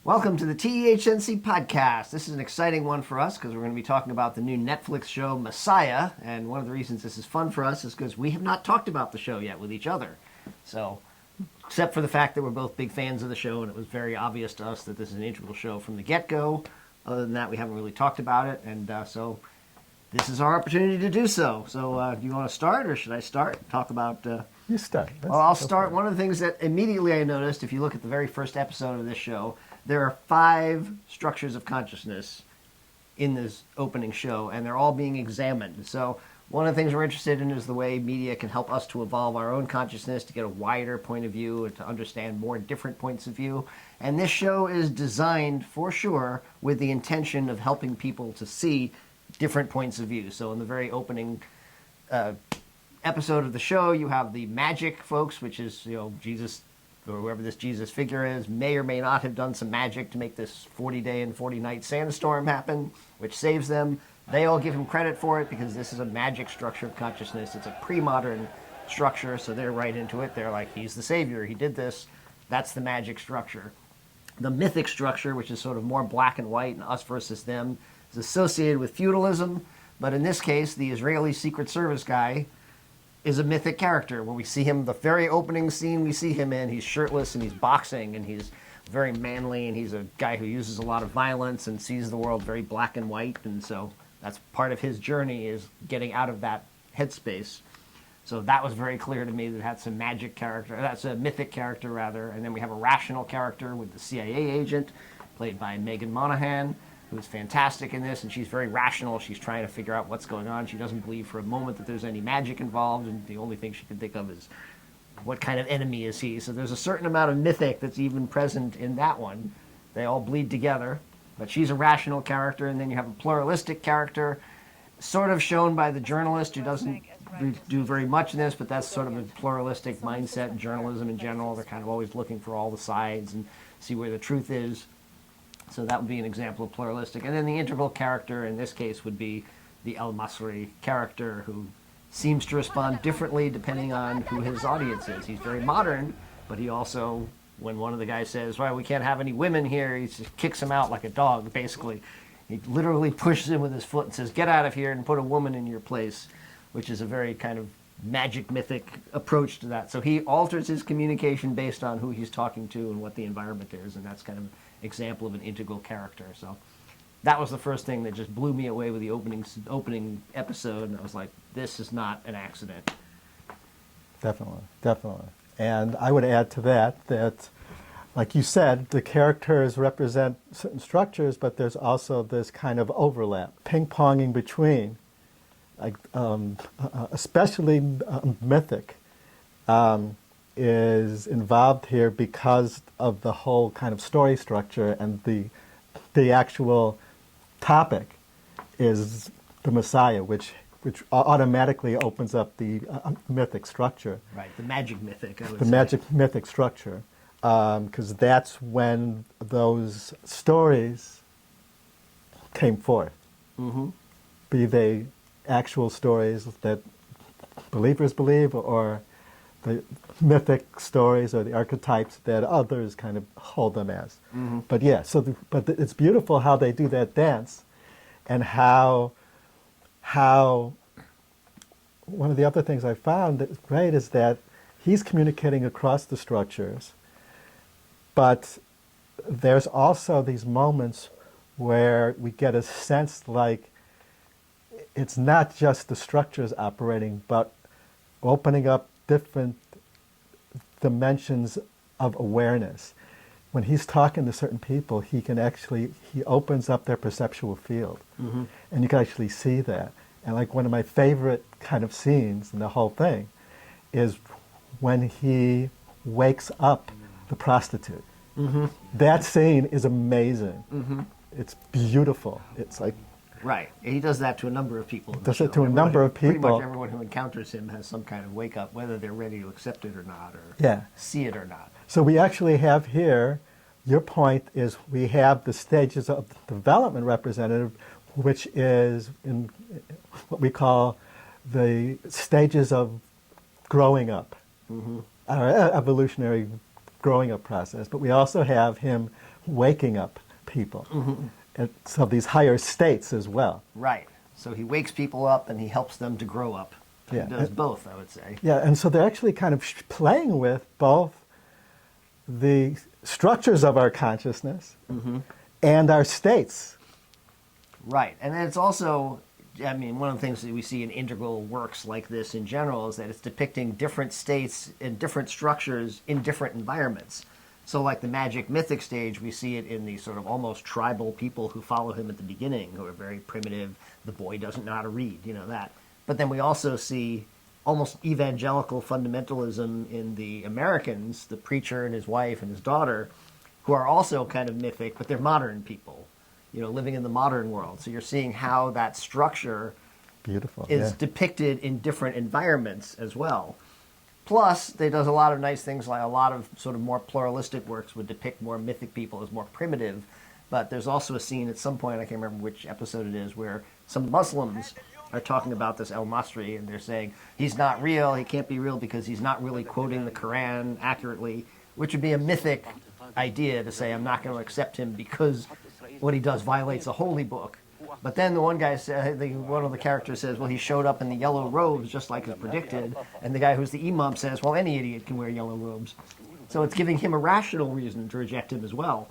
Welcome to the TEHNC podcast. This is an exciting one for us because we're going to be talking about the new Netflix show Messiah. And one of the reasons this is fun for us is because we have not talked about the show yet with each other. So, except for the fact that we're both big fans of the show and it was very obvious to us that this is an integral show from the get-go. Other than that, we haven't really talked about it. And so this is our opportunity to do so. So do you want to start or should I start? Talk about... You start. Well, I'll start. One of the things that immediately I noticed, if you look at the very first episode of this show, there are 5 structures of consciousness in this opening show, and they're all being examined. So one of the things we're interested in is the way media can help us to evolve our own consciousness, to get a wider point of view, and to understand more different points of view. And this show is designed, for sure, with the intention of helping people to see different points of view. So in the very opening episode of the show, you have the magic folks, which is, Jesus or whoever this Jesus figure is, may or may not have done some magic to make this 40-day and 40-night sandstorm happen, which saves them. They all give him credit for it because this is a magic structure of consciousness. It's a pre-modern structure, so they're right into it. They're like, he's the savior, he did this. That's the magic structure. The mythic structure, which is sort of more black and white and us versus them, is associated with feudalism, but in this case, the Israeli Secret Service guy is a mythic character. When we see him, the very opening scene we see him in, he's shirtless and he's boxing and he's very manly and he's a guy who uses a lot of violence and sees the world very black and white, and so that's part of his journey, is getting out of that headspace. So that was very clear to me that it had some magic character. That's a mythic character, rather. And then we have a rational character with the CIA agent, played by Monahan, who's fantastic in this, and she's very rational. She's trying to figure out what's going on. She doesn't believe for a moment that there's any magic involved, and the only thing she can think of is what kind of enemy is he. So there's a certain amount of mythic that's even present in that one. They all bleed together, but she's a rational character, and then you have a pluralistic character, sort of shown by the journalist who doesn't do very much in this, but that's sort of a pluralistic mindset in journalism in general. They're kind of always looking for all the sides and see where the truth is. So that would be an example of pluralistic. And then the integral character in this case would be the El Masri character, who seems to respond differently depending on who his audience is. He's very modern, but he also, when one of the guys says, well, we can't have any women here, he just kicks him out like a dog, basically. He literally pushes him with his foot and says, get out of here and put a woman in your place, which is a very kind of magic, mythic approach to that. So he alters his communication based on who he's talking to and what the environment is, and that's kind of example of an integral character. So that was the first thing that just blew me away with the opening episode, and I was like, this is not an accident. Definitely. And I would add to that, like you said, the characters represent certain structures, but there's also this kind of overlap, ping-ponging between, like especially mythic, is involved here because of the whole kind of story structure, and the actual topic is the Messiah, which automatically opens up the mythic structure. Right, the magic mythic, I would the say. Magic mythic structure, because that's when those stories came forth. Mm-hmm. Be they actual stories that believers believe, or the mythic stories or the archetypes that others kind of hold them as. Mm-hmm. But yeah, it's beautiful how they do that dance, and how one of the other things I found that's great is that he's communicating across the structures, but there's also these moments where we get a sense like it's not just the structures operating, but opening up different dimensions of awareness. When he's talking to certain people, he opens up their perceptual field. Mm-hmm. And you can actually see that. And like one of my favorite kind of scenes in the whole thing is when he wakes up the prostitute. Mm-hmm. That scene is amazing. Mm-hmm. It's beautiful. It's like, right. He does that to a number of people. Does it to a number of Pretty people. much everyone who encounters him has some kind of wake up, whether they're ready to accept it or not, or see it or not. So we actually have here, your point is we have the stages of development represented, which is in what we call the stages of growing up, Mm-hmm. our evolutionary growing up process. But we also have him waking up people. And so these higher states as well. Right. So he wakes people up and he helps them to grow up. Yeah. He does both, I would say. Yeah, and so they're actually kind of playing with both the structures of our consciousness and our states. Right. And then it's also, I mean, one of the things that we see in integral works like this in general is that it's depicting different states and different structures in different environments. So like the magic mythic stage, we see it in the sort of almost tribal people who follow him at the beginning, who are very primitive. The boy doesn't know how to read, you know, that. But then we also see almost evangelical fundamentalism in the Americans, the preacher and his wife and his daughter, who are also kind of mythic, but they're modern people, you know, living in the modern world. So you're seeing how that structure Beautiful. is depicted in different environments as well. Plus, they does a lot of nice things, like a lot of sort of more pluralistic works would depict more mythic people as more primitive. But there's also a scene at some point, I can't remember which episode it is, where some Muslims are talking about this El Masri, and they're saying he's not real, he can't be real because he's not really quoting the Quran accurately, which would be a mythic idea to say I'm not going to accept him because what he does violates a holy book. But then the one guy said, one of the characters says, well, he showed up in the yellow robes just like is predicted. And the guy who's the imam says, well, any idiot can wear yellow robes. So it's giving him a rational reason to reject him as well.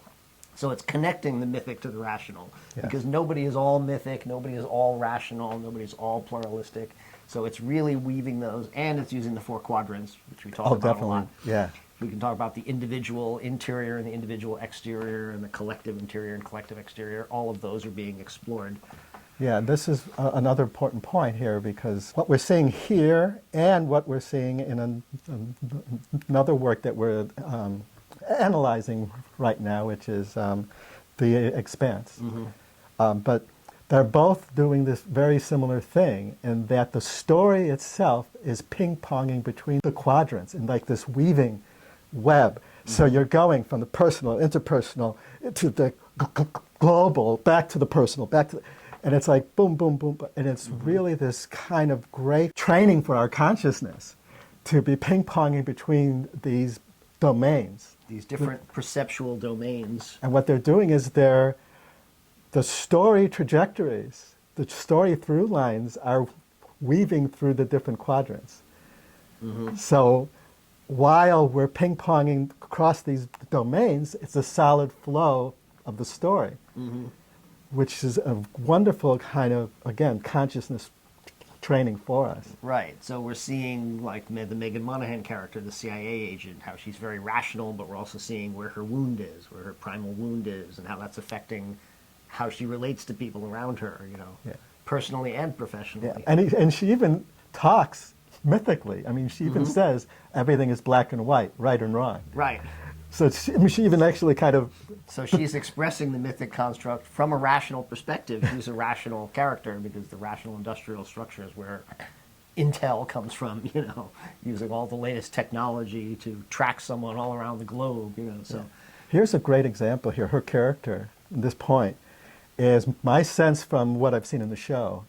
So it's connecting the mythic to the rational. Yes. Because nobody is all mythic, nobody is all rational, nobody is all pluralistic. So it's really weaving those, and it's using the four quadrants, which we talk about a lot. Yeah. We can talk about the individual interior and the individual exterior and the collective interior and collective exterior. All of those are being explored. Yeah, this is another important point here, because what we're seeing here and what we're seeing in another work that we're analyzing right now, which is The Expanse. But they're both doing this very similar thing in that the story itself is ping-ponging between the quadrants in like this weaving web. So you're going from the personal, interpersonal, to the global, back to the personal, back to the, and it's like boom, boom, boom, and it's really this kind of great training for our consciousness to be ping-ponging between these domains. These different perceptual domains. And what they're doing is the story trajectories, the story through lines are weaving through the different quadrants. So while we're ping-ponging across these domains, it's a solid flow of the story, which is a wonderful kind of, again, consciousness training for us. Right. So we're seeing, like, the Megan Monahan character, the CIA agent, how she's very rational, but we're also seeing where her wound is, where her primal wound is, and how that's affecting how she relates to people around her, you know, personally and professionally. Yeah. And she even talks mythically. I mean, she even says everything is black and white, right and wrong. Right. So she even actually kind of... So she's expressing the mythic construct from a rational perspective. She's a rational character because the rational industrial structure is where Intel comes from, you know, using all the latest technology to track someone all around the globe, you know. So Here's a great example here. Her character, at this point, is my sense from what I've seen in the show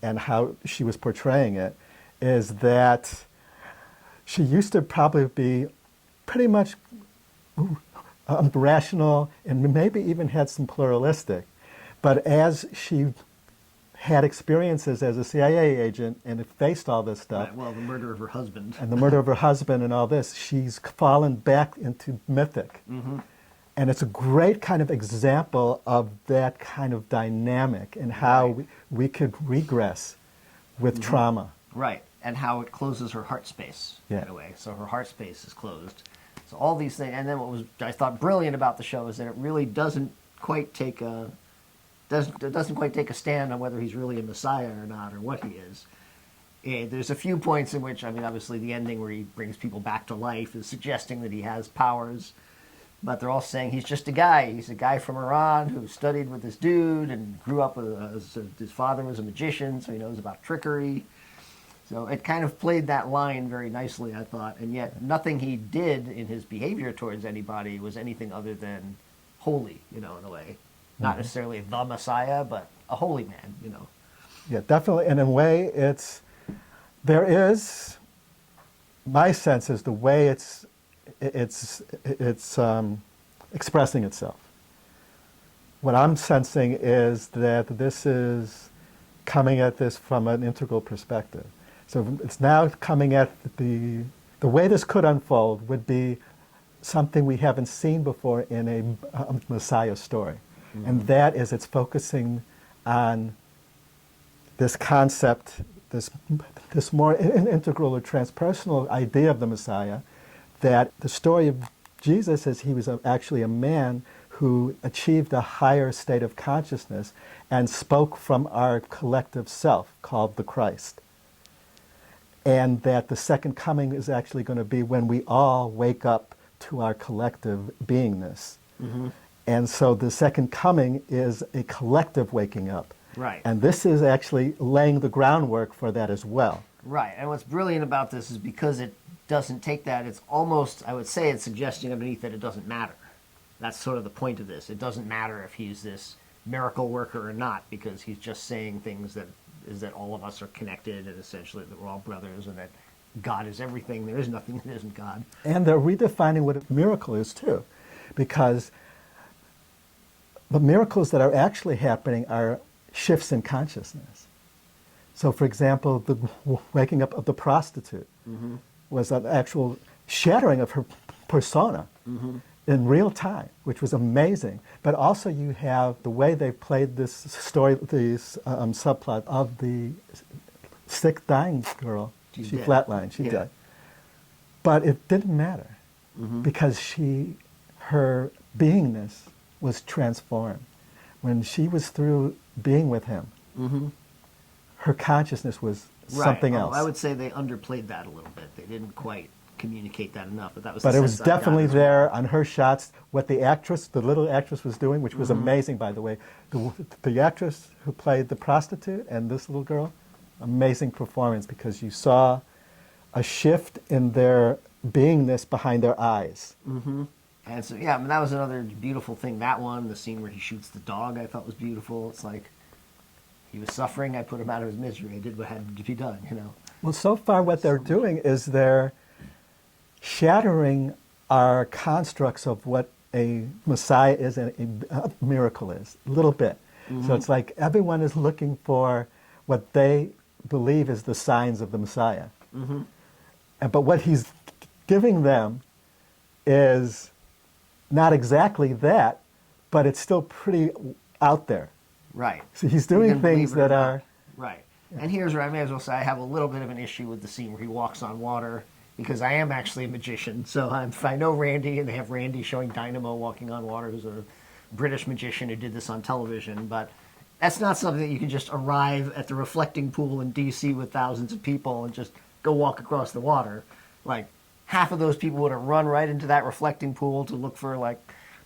and how she was portraying it, is that she used to probably be pretty much rational and maybe even had some pluralistic. But as she had experiences as a CIA agent and faced all this stuff, right, well, the murder of her husband. and the murder of her husband and all this, she's fallen back into mythic. And it's a great kind of example of that kind of dynamic and how we could regress with trauma. Right, and how it closes her heart space in a way. So her heart space is closed. So all these things, and then what was I thought brilliant about the show is that it really doesn't quite take a stand on whether he's really a messiah or not, or what he is. There's a few points in which, I mean, obviously the ending where he brings people back to life is suggesting that he has powers, but they're all saying he's just a guy. He's a guy from Iran who studied with this dude and grew up with his father was a magician, so he knows about trickery. So it kind of played that line very nicely, I thought, and yet nothing he did in his behavior towards anybody was anything other than holy, you know, in a way. Not necessarily the Messiah, but a holy man, you know. Yeah, definitely. And in a way, there is, my sense is the way it's expressing itself. what I'm sensing is that this is coming at this from an integral perspective. So it's now coming at the way this could unfold would be something we haven't seen before in a Messiah story. And that is it's focusing on this concept, this more integral or transpersonal idea of the Messiah, that the story of Jesus is he was actually a man who achieved a higher state of consciousness and spoke from our collective self called the Christ. And that the second coming is actually going to be when we all wake up to our collective beingness. And so the second coming is a collective waking up. Right. And this is actually laying the groundwork for that as well. Right. And what's brilliant about this is because it doesn't take that, it's almost, I would say, it's suggesting underneath that it doesn't matter. That's sort of the point of this. It doesn't matter if he's this miracle worker or not, because he's just saying things that is that all of us are connected and essentially that we're all brothers and that God is everything. There is nothing that isn't God. And they're redefining what a miracle is too, because the miracles that are actually happening are shifts in consciousness. So, for example, the waking up of the prostitute was an actual shattering of her persona in real time, which was amazing. But also you have the way they played this story, this subplot of the sick, dying girl. She flatlined, she died. But it didn't matter because her beingness was transformed. When she was through being with him, her consciousness was something else. I would say they underplayed that a little bit. They didn't quite communicate that enough, but that was. But it was definitely there on her shots. What the little actress was doing, which was amazing, by the way. The actress who played the prostitute and this little girl, amazing performance because you saw a shift in their beingness behind their eyes. And so, yeah, I mean, that was another beautiful thing. That one, the scene where he shoots the dog, I thought was beautiful. It's like he was suffering. I put him out of his misery. I did what had to be done, you know. Well, so far what they're doing is they're shattering our constructs of what a Messiah is and a miracle is, a little bit. So it's like everyone is looking for what they believe is the signs of the Messiah. But what he's giving them is not exactly that, but it's still pretty out there. Right. So he's doing things that are... Right. And here's where I may as well say I have a little bit of an issue with the scene where he walks on water, because I am actually a magician. So I know Randy, and they have Randy showing Dynamo walking on water, who's a British magician who did this on television. But that's not something that you can just arrive at the reflecting pool in D.C. with thousands of people and just go walk across the water. Like, half of those people would have run right into that reflecting pool to look for, like,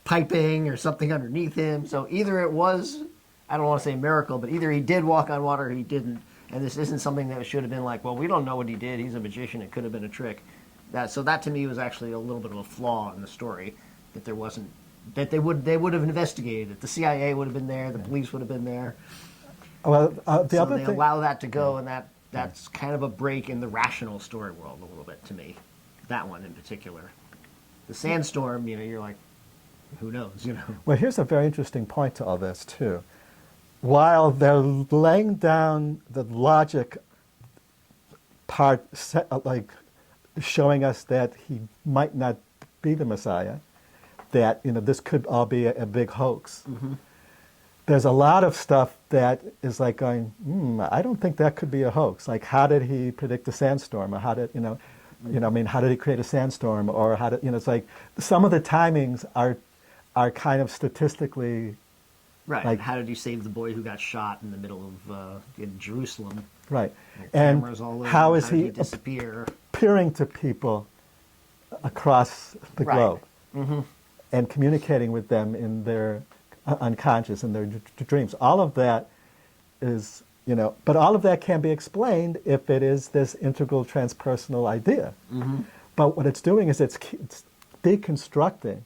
piping or something underneath him. So either it was, I don't want to say a miracle, but either he did walk on water or he didn't. And this isn't something that should have been like, well, we don't know what he did. He's a magician. It could have been a trick. So that to me was actually a little bit of a flaw in the story, that there wasn't, that they would have investigated it. The CIA would have been there. The police would have been there. Well, They allow that to go, and that's kind of a break in the rational story world a little bit to me. That one in particular. The sandstorm, you're like, who knows, Well, here's a very interesting point to all this, too. While they're laying down the logic part, like showing us that he might not be the Messiah, that this could all be a big hoax. There's a lot of stuff that is like going, I don't think that could be a hoax. Like, how did he predict a sandstorm, or how did how did he create a sandstorm, or how did it's like some of the timings are kind of statistically. Right. Like, how did you save the boy who got shot in the middle of in Jerusalem? Right. And And how is he disappear? appearing to people across the globe and communicating with them in their unconscious, in their dreams? All of that is, but all of that can be explained if it is this integral transpersonal idea. But what it's doing is it's deconstructing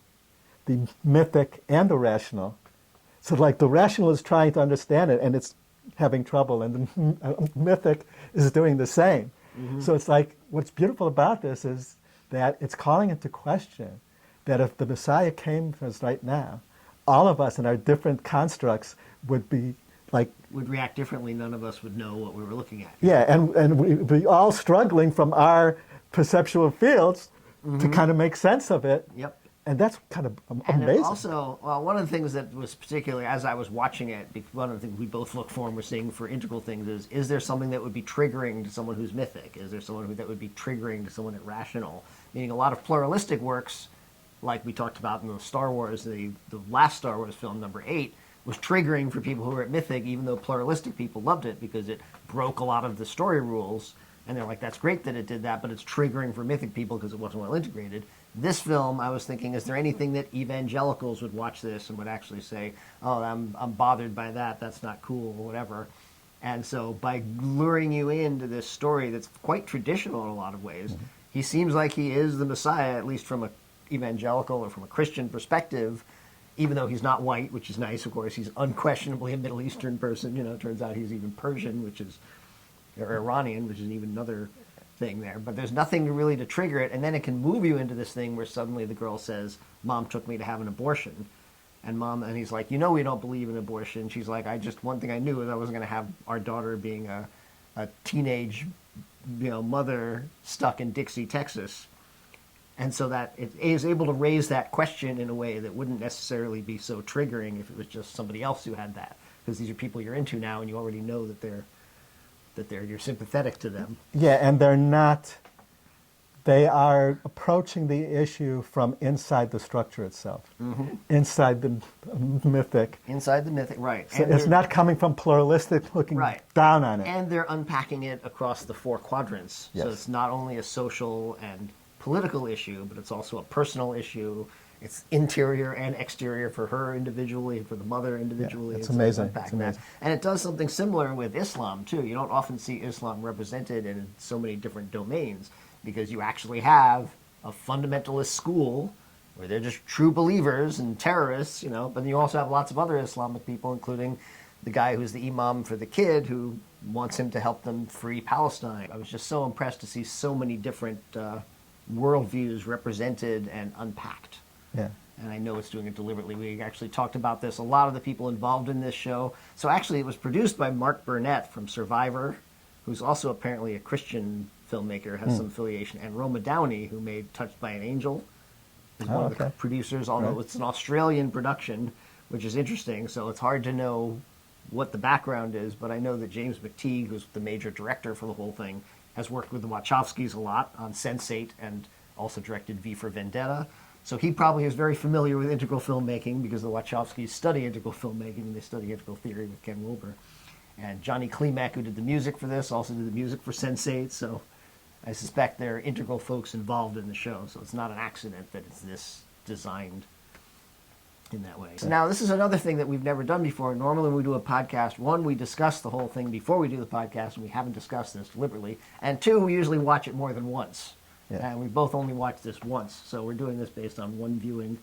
the mythic and the rational. So like the rational is trying to understand it and it's having trouble, and the mythic is doing the same. So it's like, what's beautiful about this is that it's calling into question that if the Messiah came for us right now, all of us in our different constructs would be like, Would react differently. None of us would know what we were looking at. yeah, and we'd be all struggling from our perceptual fields to kind of make sense of it. Yep. And that's kind of And it amazing. also, well, one of the things that was particularly, as I was watching it, one of the things we both look for and we're seeing for integral things is there something that would be triggering to someone who's mythic? Is there someone that would be triggering to someone that's rational? Meaning a lot of pluralistic works, like we talked about in the Star Wars, the last Star Wars film, number 8, was triggering for people who were at mythic, even though pluralistic people loved it because it broke a lot of the story rules. And they're like, that's great that it did that, but it's triggering for mythic people because it wasn't well integrated. This film, I was thinking, is there anything that evangelicals would watch this and would actually say, oh, I'm bothered by that, that's not cool, or whatever. And so by luring you into this story that's quite traditional in a lot of ways, he seems like he is the Messiah, at least from an evangelical or from a Christian perspective, even though he's not white, which is nice, of course. He's unquestionably a Middle Eastern person. It turns out he's even Persian, or Iranian, which is even another thing there. But there's nothing really to trigger it, and then it can move you into this thing where suddenly the girl says, Mom took me to have an abortion. And he's like, we don't believe in abortion. She's like, one thing I knew is I wasn't going to have our daughter being a teenage, mother stuck in Dixie, Texas. And so that it is able to raise that question in a way that wouldn't necessarily be so triggering if it was just somebody else who had that. Because these are people you're into now, and you already know that you're sympathetic to them. Yeah, and they are approaching the issue from inside the structure itself, inside the mythic. Inside the mythic, right. So it's not coming from pluralistic looking down on it. And they're unpacking it across the 4 quadrants. Yes. So it's not only a social and political issue, but it's also a personal issue. It's interior and exterior for her individually, for the mother individually. Yeah, it's amazing. It's amazing. And it does something similar with Islam, too. You don't often see Islam represented in so many different domains because you actually have a fundamentalist school where they're just true believers and terrorists, but then you also have lots of other Islamic people, including the guy who's the imam for the kid who wants him to help them free Palestine. I was just so impressed to see so many different worldviews represented and unpacked. Yeah. And I know it's doing it deliberately. We actually talked about this. A lot of the people involved in this show. So actually it was produced by Mark Burnett from Survivor, who's also apparently a Christian filmmaker, has some affiliation, and Roma Downey, who made Touched by an Angel, is one of the producers, although it's an Australian production, which is interesting. So it's hard to know what the background is, but I know that James McTeague, who's the major director for the whole thing, has worked with the Wachowskis a lot on Sense8 and also directed V for Vendetta. So he probably is very familiar with integral filmmaking because the Wachowskis study integral filmmaking and they study integral theory with Ken Wilber. And Johnny Klimek, who did the music for this, also did the music for Sense8. So I suspect there are integral folks involved in the show. So it's not an accident that it's this designed in that way. So now this is another thing that we've never done before. Normally when we do a podcast, one, we discuss the whole thing before we do the podcast, and we haven't discussed this deliberately. And two, we usually watch it more than once. Yeah. And we both only watched this once, so we're doing this based on one viewing,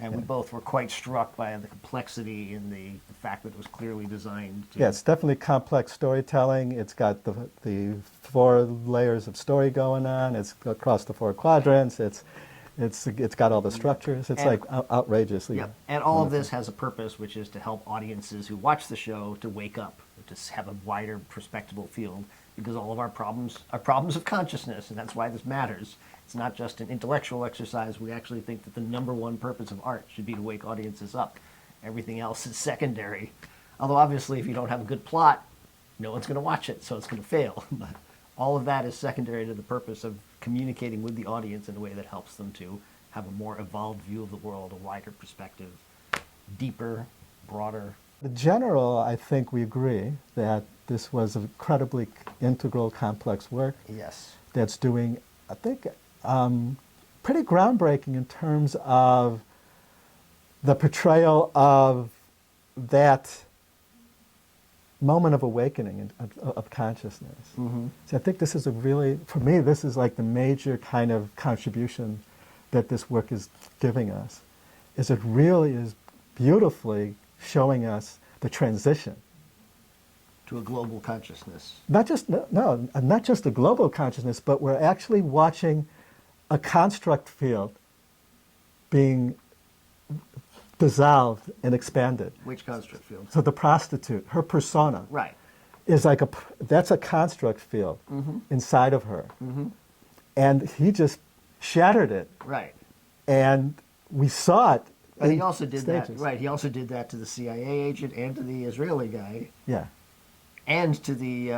and we both were quite struck by the complexity and the fact that it was clearly designed to... Yeah, it's definitely complex storytelling. It's got the 4 layers of story going on. It's across the 4 quadrants. It's got all the structures. It's outrageously... Yep. And all of this has a purpose, which is to help audiences who watch the show to wake up, to have a wider perspectival field, because all of our problems are problems of consciousness, and that's why this matters. It's not just an intellectual exercise. We actually think that the number one purpose of art should be to wake audiences up. Everything else is secondary. Although obviously if you don't have a good plot, no one's going to watch it, so it's going to fail. But all of that is secondary to the purpose of communicating with the audience in a way that helps them to have a more evolved view of the world, a wider perspective, deeper, broader. In general, I think we agree that this was an incredibly integral, complex work. Yes. That's doing, I think, pretty groundbreaking in terms of the portrayal of that moment of awakening of consciousness. Mm-hmm. So I think this is for me, this is like the major kind of contribution that this work is giving us, is it really is beautifully showing us the transition to a global consciousness. Not just a global consciousness, but we're actually watching a construct field being dissolved and expanded. Which construct field? So the prostitute, her persona, Right. is like that's a construct field inside of her. And he just shattered it. Right. And we saw it. But he in also did that. stages. Right. He also did that to the CIA agent and to the Israeli guy Yeah. and to the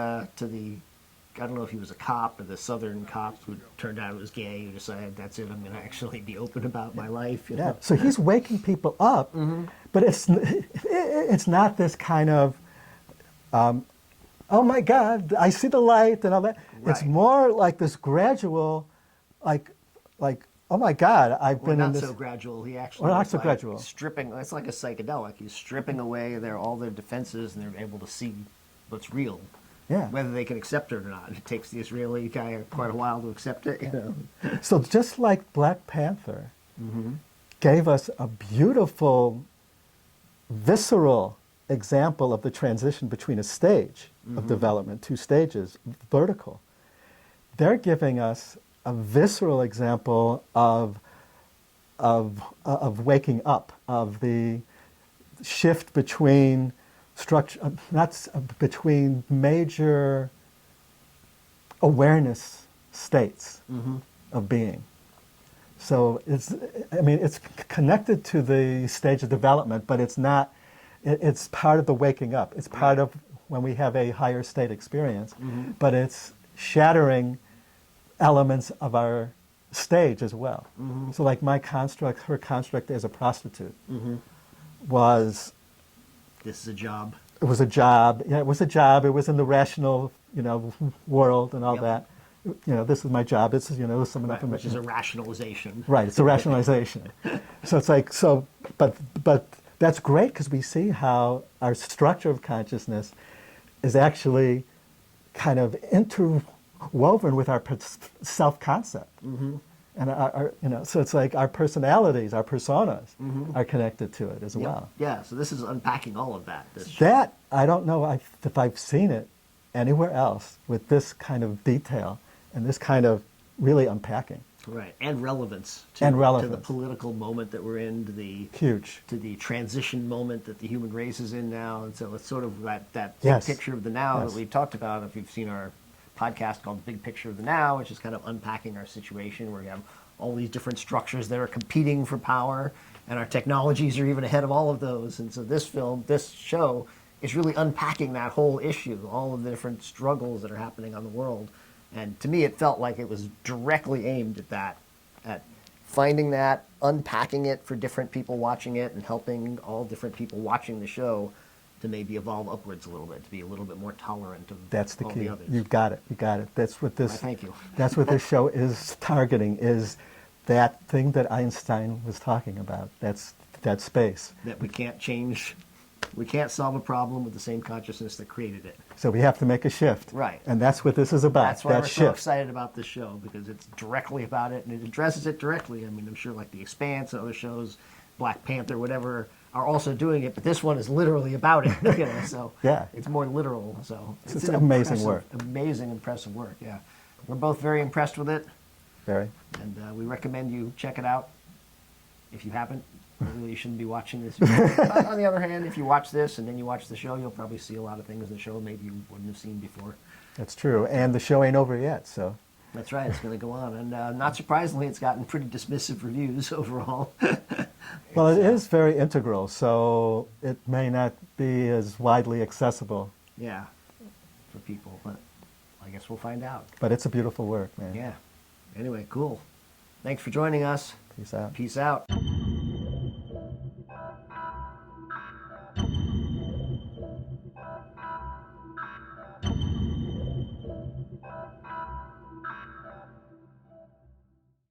I don't know if he was a cop or the Southern cop who turned out it was gay, who decided that's it, I'm going to actually be open about my life. You Yeah. know? So he's waking people up, but it's not this kind of, oh my God, I see the light and all that. It's Right. more like this gradual, like, oh my God, I've Or been not in this. so gradual. He actually Or not was so like gradual. stripping. It's like a psychedelic. He's stripping away all their defenses, and they're able to see what's real. Yeah. Whether they can accept it or not. It takes the Israeli guy quite a while to accept it. You know. So just like Black Panther gave us a beautiful, visceral example of the transition between a stage of development, two stages, vertical, they're giving us a visceral example of waking up, of the shift between structure, between major awareness states of being. So it's connected to the stage of development, but it's not. It's part of the waking up. It's part of when we have a higher state experience, but it's shattering elements of our stage as well. So like my construct, her construct as a prostitute was, This is a job. it was a job. Yeah, it was a job. It was in the rational, world and all Yep. that. This is my job. This is, this is someone up Right, in which is a rationalization. Right, it's a rationalization. So it's like, but that's great because we see how our structure of consciousness is actually kind of interwoven with our self-concept. And so it's like our personalities, our personas are connected to it as Yep. well. Yeah, so this is unpacking all of that. That, I don't know if I've seen it anywhere else with this kind of detail and this kind of really unpacking. Right, and relevance. And To the relevance. political moment that we're in, Huge. to the transition moment that the human race is in now. And so it's sort of that big Yes. picture of the now Yes. that we've talked about. If you've seen our podcast called Big Picture of the Now, which is kind of unpacking our situation where we have all these different structures that are competing for power, and our technologies are even ahead of all of those. And so this show is really unpacking that whole issue, all of the different struggles that are happening on the world. And to me, it felt like it was directly aimed at that, at finding that, unpacking it for different people watching it, and helping all different people watching the show to maybe evolve upwards a little bit, to be a little bit more tolerant of That's the all key. the others. You got it. That's what this. Thank you. That's what this show is targeting. Is that thing that Einstein was talking about? That's that space. That we can't change. We can't solve a problem with the same consciousness that created it. So we have to make a shift. Right. And that's what this is about. That's why that we're shift. so excited about this show, because it's directly about it, and it addresses it directly. I mean, I'm sure like The Expanse and other shows, Black Panther, whatever, are also doing it, but this one is literally about it. So Yeah. it's more literal. So It's an amazing work. Amazing, impressive work. Yeah, we're both very impressed with it, Very. and we recommend you check it out. If you haven't, really you shouldn't be watching this. On the other hand, if you watch this and then you watch the show, you'll probably see a lot of things in the show maybe you wouldn't have seen before. That's true. And the show ain't over yet. So. That's right. It's going to go on, and not surprisingly, it's gotten pretty dismissive reviews overall. Well, it is very integral, so it may not be as widely accessible. Yeah, for people, but I guess we'll find out. But it's a beautiful work, man. Yeah. Anyway, cool. Thanks for joining us. Peace out. Peace out.